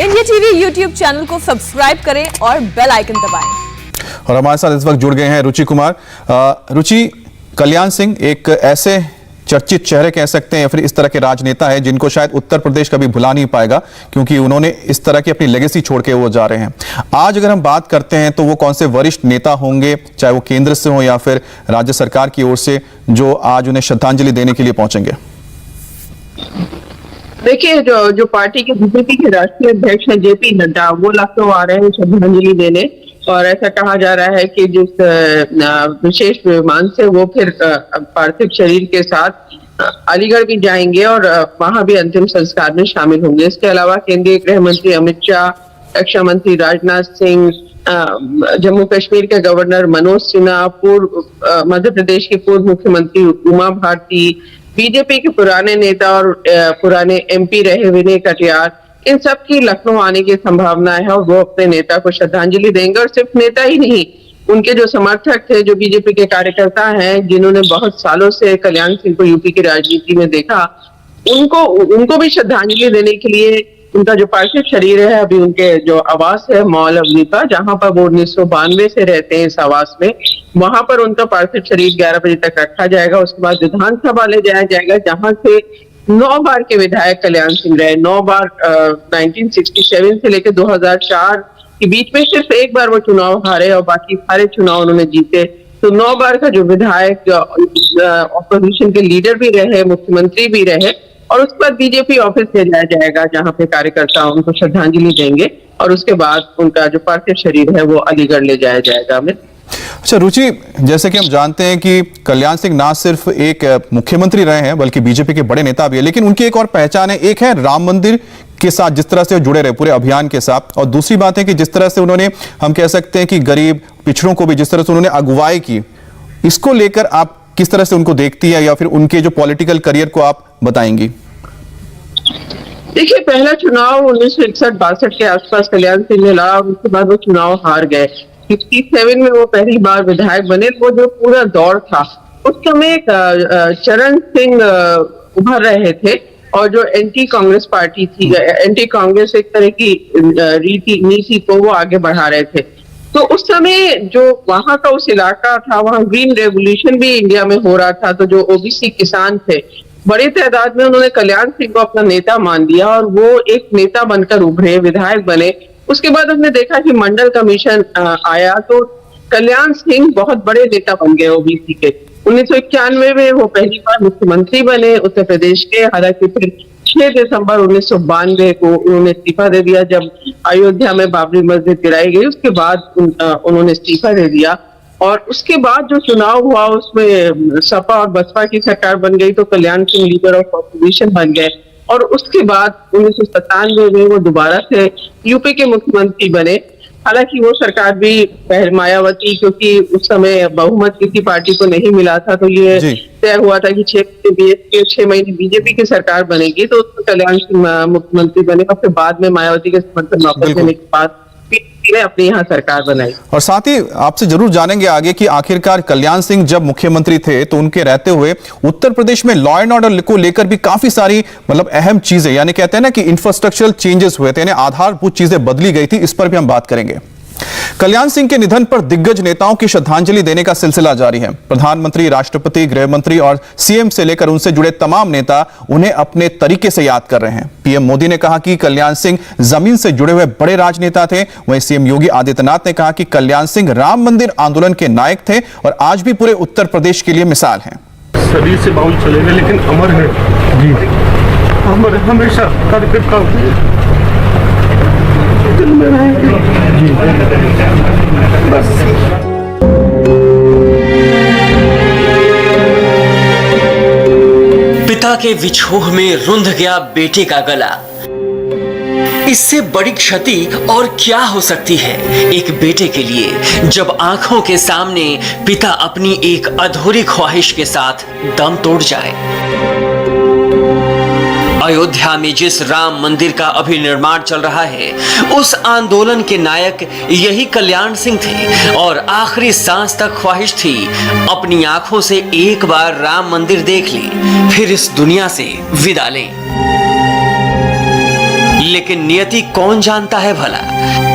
India TV YouTube channel को subscribe करें और बेल आइकन दबाएं। और हमारे साथ इस वक्त जुड़ गए हैं रुचि कुमार। रुचि, कल्याण सिंह एक ऐसे चर्चित चेहरे कह सकते हैं या फिर इस तरह के राजनेता है जिनको शायद उत्तर प्रदेश कभी भुला नहीं पाएगा, क्योंकि उन्होंने इस तरह की अपनी लेगेसी छोड़ के वो जा रहे हैं। आज अगर हम बात करते हैं तो वो कौन से वरिष्ठ नेता होंगे, चाहे वो केंद्र से हो या फिर राज्य सरकार की ओर से, जो आज उन्हें श्रद्धांजलि देने के लिए पहुंचेंगे? देखिए, जो पार्टी के बीजेपी के राष्ट्रीय अध्यक्ष हैं जेपी नड्डा, वो लखनऊ आ रहे हैं श्रद्धांजलि देने। और ऐसा कहा जा रहा है कि जिस विशेष विमान से वो फिर पार्थिव शरीर के साथ अलीगढ़ भी जाएंगे और वहां भी अंतिम संस्कार में शामिल होंगे। इसके अलावा केंद्रीय गृह मंत्री अमित शाह, रक्षा मंत्री राजनाथ सिंह, जम्मू कश्मीर के गवर्नर मनोज सिन्हा, मध्य प्रदेश के पूर्व मुख्यमंत्री उमा भारती, बीजेपी के पुराने नेता और पुराने एमपी रहे विनय कटियार, इन सब की लखनऊ आने की संभावना है और वो अपने नेता को श्रद्धांजलि देंगे। और सिर्फ नेता ही नहीं, उनके जो समर्थक थे, जो बीजेपी के कार्यकर्ता हैं, जिन्होंने बहुत सालों से कल्याण सिंह को यूपी की राजनीति में देखा, उनको भी श्रद्धांजलि देने के लिए उनका जो पार्थिव शरीर है, अभी उनके जो आवास है मॉल अवनीता, जहां पर वो 1992 से रहते हैं, इस आवास में, वहां पर उनका पार्थिव शरीर 11 बजे तक रखा जाएगा। उसके बाद विधानसभा ले जाया जाएगा, जहां से 9 बार के विधायक कल्याण सिंह रहे। 9 बार 1967 से लेकर 2004 के बीच में सिर्फ एक बार वो चुनाव हारे और बाकी सारे चुनाव उन्होंने जीते। तो 9 बार का जो विधायक ऑपोजिशन के लीडर भी रहे, मुख्यमंत्री भी रहे। और उसके बाद बीजेपी ऑफिस ले जाया जाएगा, जहां पे कार्यकर्ता उनको श्रद्धांजलि देंगे और उसके बाद उनका जो पार्थिव शरीर है वो अलीगढ़ ले जाया जाएगा। अच्छा रुचि, जैसे कि हम जानते हैं कि कल्याण सिंह ना सिर्फ एक मुख्यमंत्री रहे हैं बल्कि बीजेपी के बड़े नेता भी है, लेकिन उनकी एक और पहचान है। एक है राम मंदिर के साथ जिस तरह से वो जुड़े रहे पूरे अभियान के साथ, और दूसरी बात है कि जिस तरह से उन्होंने, हम कह सकते हैं कि गरीब पिछड़ों को भी जिस तरह से उन्होंने अगुवाई की, इसको लेकर आप किस तरह से उनको देखती है या फिर उनके जो पॉलिटिकल करियर को आप बताएंगी? देखिए, पहला चुनाव 1961-62 के आसपास कल्याण सिंह ने लड़ा, उसके बाद वो चुनाव हार गए। 57 में वो पहली बार विधायक बने। वो जो पूरा दौर था, उस समय चरण सिंह उभर रहे थे और जो एंटी कांग्रेस पार्टी थी, एंटी कांग्रेस एक तरह की नीति को वो आगे बढ़ा रहे थे। तो उस समय जो वहां का उस इलाका था, वहां ग्रीन रेवोल्यूशन भी इंडिया में हो रहा था। तो जो ओबीसी किसान थे, बड़ी तादाद में उन्होंने कल्याण सिंह को अपना नेता मान लिया और वो एक नेता बनकर उभरे, विधायक बने। उसके बाद हमने देखा कि मंडल कमीशन आया तो कल्याण सिंह बहुत बड़े नेता बन गए ओबीसी के। 1991 में वो पहली बार मुख्यमंत्री बने उत्तर प्रदेश के। हालांकि फिर 6 दिसंबर 1992 को उन्होंने इस्तीफा दे दिया, जब अयोध्या में बाबरी मस्जिद गिराई गई। उसके बाद उन्होंने इस्तीफा दे दिया और उसके बाद जो चुनाव हुआ उसमें सपा और बसपा की सरकार बन गई, तो Kalyan Singh leader of opposition बन गए। और उसके बाद 1997 में वो दोबारा से यूपी के मुख्यमंत्री बने। हालांकि वो सरकार भी मायावती, क्योंकि उस समय बहुमत किसी पार्टी को नहीं मिला था, तो ये तय हुआ था कि 6 महीने बीजेपी की सरकार बनेगी, तो कल्याण सिंह मुख्यमंत्री बने। और फिर बाद में मायावती के समर्थन वापस लेने के बाद ने अपनी यहाँ सरकार बनाई। और साथ ही आपसे जरूर जानेंगे आगे कि आखिरकार कल्याण सिंह जब मुख्यमंत्री थे तो उनके रहते हुए उत्तर प्रदेश में लॉ एंड ऑर्डर को लेकर भी काफी सारी अहम चीजें, यानी कहते हैं ना कि इंफ्रास्ट्रक्चरल चेंजेस हुए थे, यानी आधारभूत चीजें बदली गई थी। इस पर भी हम बात करेंगे। कल्याण सिंह के निधन पर दिग्गज नेताओं की श्रद्धांजलि देने का सिलसिला जारी है। प्रधानमंत्री, राष्ट्रपति, गृह मंत्री और सीएम से लेकर उनसे जुड़े तमाम नेता उन्हें अपने तरीके से याद कर रहे हैं। पीएम मोदी ने कहा कि कल्याण सिंह जमीन से जुड़े हुए बड़े राजनेता थे। वहीं सीएम योगी आदित्यनाथ ने कहा कि कल्याण सिंह राम मंदिर आंदोलन के नायक थे और आज भी पूरे उत्तर प्रदेश के लिए मिसाल हैं। शरीर से बाउल चले गए लेकिन अमर है जी, अमर हमेशा कार्यकर्ता दिल में रहेंगे जी। बस पिता के विछोह में रुंध गया बेटे का गला। इससे बड़ी क्षति और क्या हो सकती है एक बेटे के लिए, जब आंखों के सामने पिता अपनी एक अधूरी ख्वाहिश के साथ दम तोड़ जाए। अयोध्या में जिस राम मंदिर का अभी निर्माण चल रहा है, उस आंदोलन के नायक यही कल्याण सिंह थे और आखिरी सांस तक ख्वाहिश थी अपनी आंखों से एक बार राम मंदिर देख ले, फिर इस दुनिया से विदा लें। लेकिन नियति कौन जानता है भला।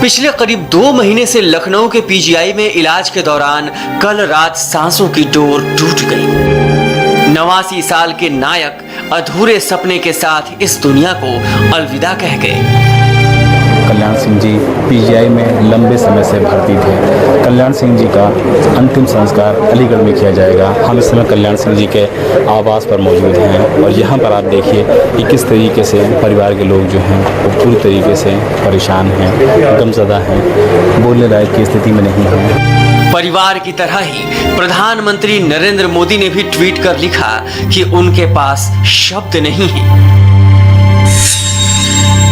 पिछले करीब 2 महीने से लखनऊ के पीजीआई में इलाज के दौरान कल रात सांसों की डोर टूट गई। 89 साल के नायक अधूरे सपने के साथ इस दुनिया को अलविदा कह गए। कल्याण सिंह जी पीजीआई में लंबे समय से भर्ती थे। कल्याण सिंह जी का अंतिम संस्कार अलीगढ़ में किया जाएगा। हम इस समय कल्याण सिंह जी के आवास पर मौजूद हैं और यहाँ पर आप देखिए कि किस तरीके से परिवार के लोग जो हैं वो पूरी तरीके से परेशान हैं, गमज़दा हैं, बोलने लायक की स्थिति में नहीं हैं। परिवार की तरह ही प्रधानमंत्री नरेंद्र मोदी ने भी ट्वीट कर लिखा कि उनके पास शब्द नहीं है।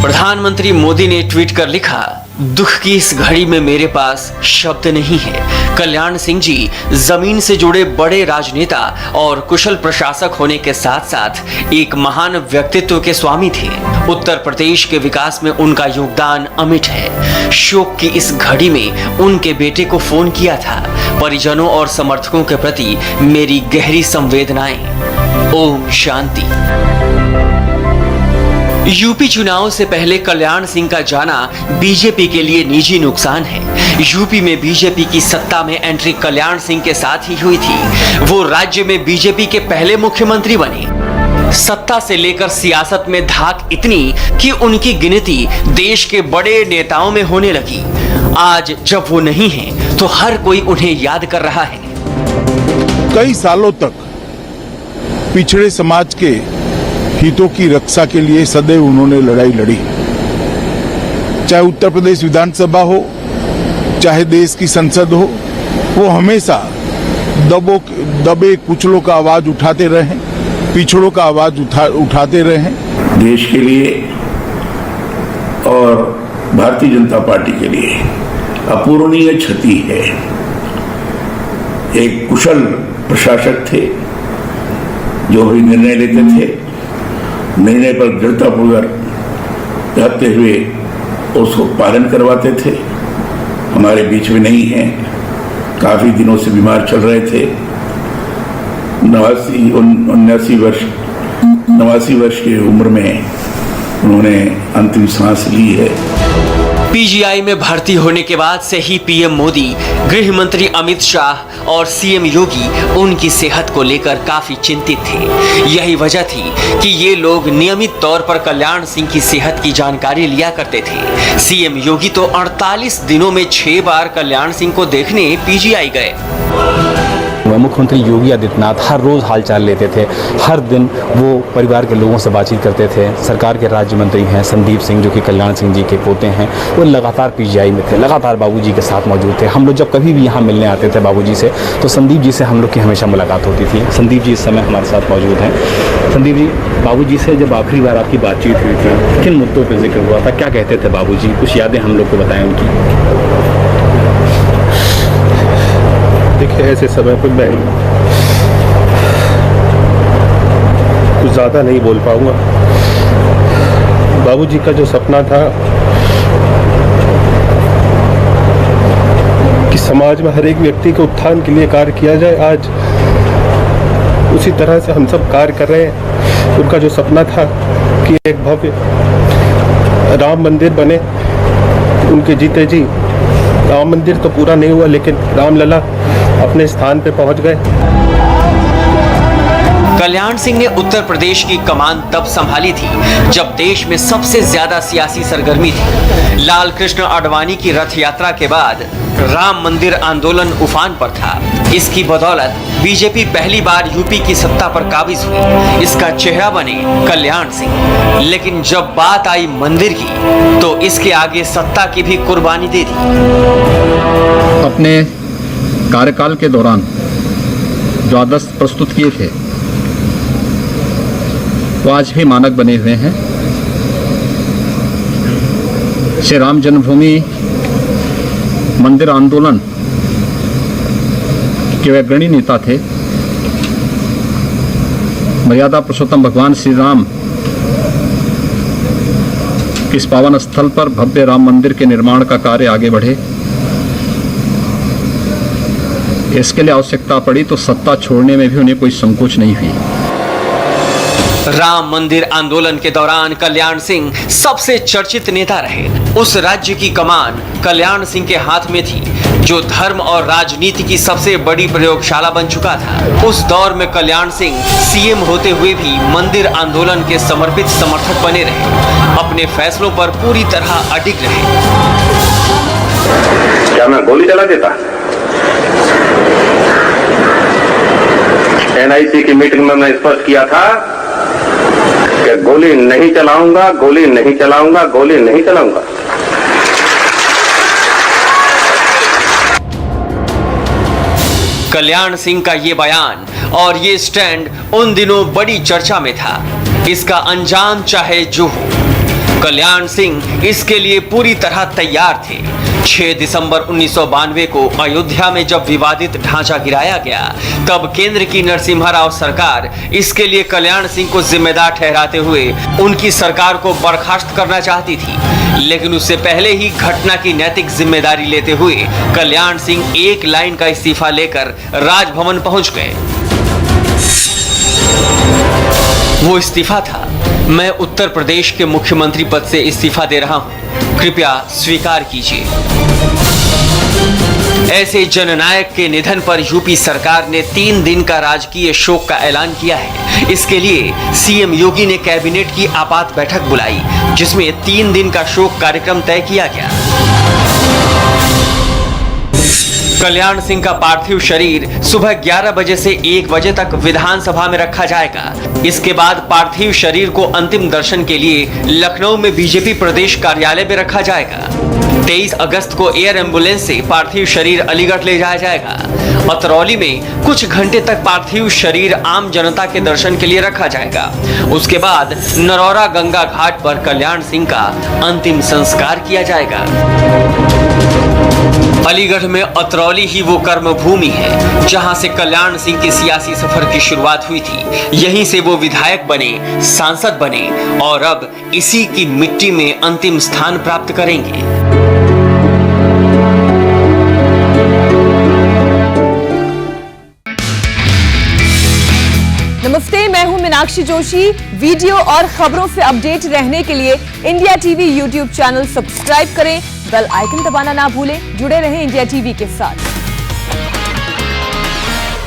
प्रधानमंत्री मोदी ने ट्वीट कर लिखा, दुख की इस घड़ी में मेरे पास शब्द नहीं है। कल्याण सिंह जी जमीन से जुड़े बड़े राजनेता और कुशल प्रशासक होने के साथ साथ एक महान व्यक्तित्व के स्वामी थे। उत्तर प्रदेश के विकास में उनका योगदान अमिट है। शोक की इस घड़ी में उनके बेटे को फोन किया था। परिजनों और समर्थकों के प्रति मेरी गहरी संवेदनाएं। ओम शांति। यूपी चुनाव से पहले कल्याण सिंह का जाना बीजेपी के लिए निजी नुकसान है। यूपी में बीजेपी की सत्ता में एंट्री कल्याण सिंह के साथ ही हुई थी। वो राज्य में बीजेपी के पहले मुख्यमंत्री बने। सत्ता से लेकर सियासत में धाक इतनी कि उनकी गिनती देश के बड़े नेताओं में होने लगी। आज जब वो नहीं है तो हर कोई उन्हें याद कर रहा है। कई सालों तक पिछड़े समाज के हितों की रक्षा के लिए सदैव उन्होंने लड़ाई लड़ी। चाहे उत्तर प्रदेश विधानसभा हो, चाहे देश की संसद हो, वो हमेशा दबे कुचलों का आवाज उठाते रहे, पिछड़ों का आवाज उठाते रहे। देश के लिए और भारतीय जनता पार्टी के लिए अपूरणीय क्षति है। एक कुशल प्रशासक थे जो भी निर्णय लेते थे, निर्णय पर दृढ़तापूर्वक रहते हुए उसको पालन करवाते थे। हमारे बीच में नहीं है, काफी दिनों से बीमार चल रहे थे। 89 वर्ष की उम्र में उन्होंने अंतिम सांस ली है। पीजीआई में भर्ती होने के बाद से ही पीएम मोदी, गृह मंत्री अमित शाह और सीएम योगी उनकी सेहत को लेकर काफी चिंतित थे। यही वजह थी कि ये लोग नियमित तौर पर कल्याण सिंह की सेहत की जानकारी लिया करते थे। सीएम योगी तो 48 दिनों में 6 बार कल्याण सिंह को देखने पीजीआई गए। मुख्यमंत्री योगी आदित्यनाथ हर रोज हालचाल लेते थे। हर दिन वो परिवार के लोगों से बातचीत करते थे। सरकार के राज्य मंत्री हैं संदीप सिंह, जो कि कल्याण सिंह जी के पोते हैं, वो लगातार पीजीआई में थे, लगातार बाबूजी के साथ मौजूद थे। हम लोग जब कभी भी यहाँ मिलने आते थे बाबूजी से, तो संदीप जी से हम लोग की हमेशा मुलाकात होती थी। संदीप जी इस समय हमारे साथ मौजूद हैं। संदीप जी, बाबूजी से जब आखिरी बार आपकी बातचीत हुई थी, किन मुद्दों पर जिक्र हुआ था, क्या कहते थे बाबूजी? कुछ यादें हम लोग को बताएं उनकी। देखिए, ऐसे समय पर मैं कुछ ज़्यादा नहीं बोल पाऊंगा। बाबूजी का जो सपना था कि समाज में हर एक व्यक्ति के उत्थान के लिए कार्य किया जाए, आज उसी तरह से हम सब कार्य कर रहे हैं। उनका जो सपना था कि एक भव्य राम मंदिर बने, उनके जीते जी राम मंदिर तो पूरा नहीं हुआ, लेकिन रामलला अपने स्थान पे पहुंच गए। कल्याण सिंह ने उत्तर प्रदेश की कमान तब संभाली थी जब देश में सबसे ज्यादा सियासी सरगर्मी थी। लाल कृष्ण आडवाणी की रथ यात्रा के बाद राम मंदिर आंदोलन उफान पर था। इसकी बदौलत बीजेपी पहली बार यूपी की सत्ता पर काबिज हुई। इसका चेहरा बने कल्याण सिंह। लेकिन जब बात आई मंदिर की तो इसके आगे सत्ता की भी कुर्बानी दे दी। अपने कार्यकाल के दौरान जो आदर्श प्रस्तुत किए थे वो आज भी मानक बने हुए हैं। श्री राम जन्मभूमि मंदिर आंदोलन के अग्रणी नेता थे। मर्यादा पुरुषोत्तम भगवान श्री राम इस पावन स्थल पर भव्य राम मंदिर के निर्माण का कार्य आगे बढ़े। इसके लिए आवश्यकता पड़ी तो सत्ता छोड़ने में भी उन्हें कोई संकोच नहीं हुई। राम मंदिर आंदोलन के दौरान कल्याण सिंह सबसे चर्चित नेता रहे। उस राज्य की कमान कल्याण सिंह के हाथ में थी, जो धर्म और राजनीति की सबसे बड़ी प्रयोगशाला बन चुका था। उस दौर में कल्याण सिंह सीएम होते हुए भी मंदिर आंदोलन के समर्पित समर्थक बने रहे, अपने फैसलों पर पूरी तरह अडिग रहे। क्या मैं गोली चला देता? एनआईसी की मीटिंग में मैं स्पष्ट किया था कि गोली नहीं चलाऊंगा, गोली नहीं चलाऊंगा, गोली नहीं चलाऊंगा। कल्याण सिंह का ये बयान और ये स्टैंड उन दिनों बड़ी चर्चा में था। इसका अंजाम चाहे जो हो, कल्याण सिंह इसके लिए पूरी तरह तैयार थे। 6 दिसंबर 1992 को अयोध्या में जब विवादित ढांचा गिराया गया, तब केंद्र की नरसिम्हा राव सरकार इसके लिए कल्याण सिंह को जिम्मेदार ठहराते हुए उनकी सरकार को बर्खास्त करना चाहती थी। लेकिन उससे पहले ही घटना की नैतिक जिम्मेदारी लेते हुए कल्याण सिंह एक लाइन का इस्तीफा लेकर राजभवन पहुंच गए। वो इस्तीफा था, मैं उत्तर प्रदेश के मुख्यमंत्री पद से इस्तीफा दे रहा हूं, कृपया स्वीकार कीजिए। ऐसे जननायक के निधन पर यूपी सरकार ने 3 दिन का राजकीय शोक का ऐलान किया है। इसके लिए सीएम योगी ने कैबिनेट की आपात बैठक बुलाई, जिसमें 3 दिन का शोक कार्यक्रम तय किया गया। कल्याण सिंह का पार्थिव शरीर सुबह 11 बजे से 1 बजे तक विधानसभा में रखा जाएगा। इसके बाद पार्थिव शरीर को अंतिम दर्शन के लिए लखनऊ में बीजेपी प्रदेश कार्यालय में रखा जाएगा। 23 अगस्त को एयर एम्बुलेंस से पार्थिव शरीर अलीगढ़ ले जाया जाएगा। अतरौली में कुछ घंटे तक पार्थिव शरीर आम जनता के दर्शन के लिए रखा जाएगा। उसके बाद नरौरा गंगा घाट पर कल्याण सिंह का अंतिम संस्कार किया जाएगा। अलीगढ़ में अतरौली ही वो कर्मभूमि है जहां से कल्याण सिंह की सियासी सफर की शुरुआत हुई थी। यहीं से वो विधायक बने, सांसद बने और अब इसी की मिट्टी में अंतिम स्थान प्राप्त करेंगे। नमस्ते, मैं हूं मीनाक्षी जोशी। वीडियो और खबरों से अपडेट रहने के लिए India TV YouTube channel subscribe करें, बेल आइकन दबाना ना भूलें। जुड़े रहें इंडिया टीवी के साथ।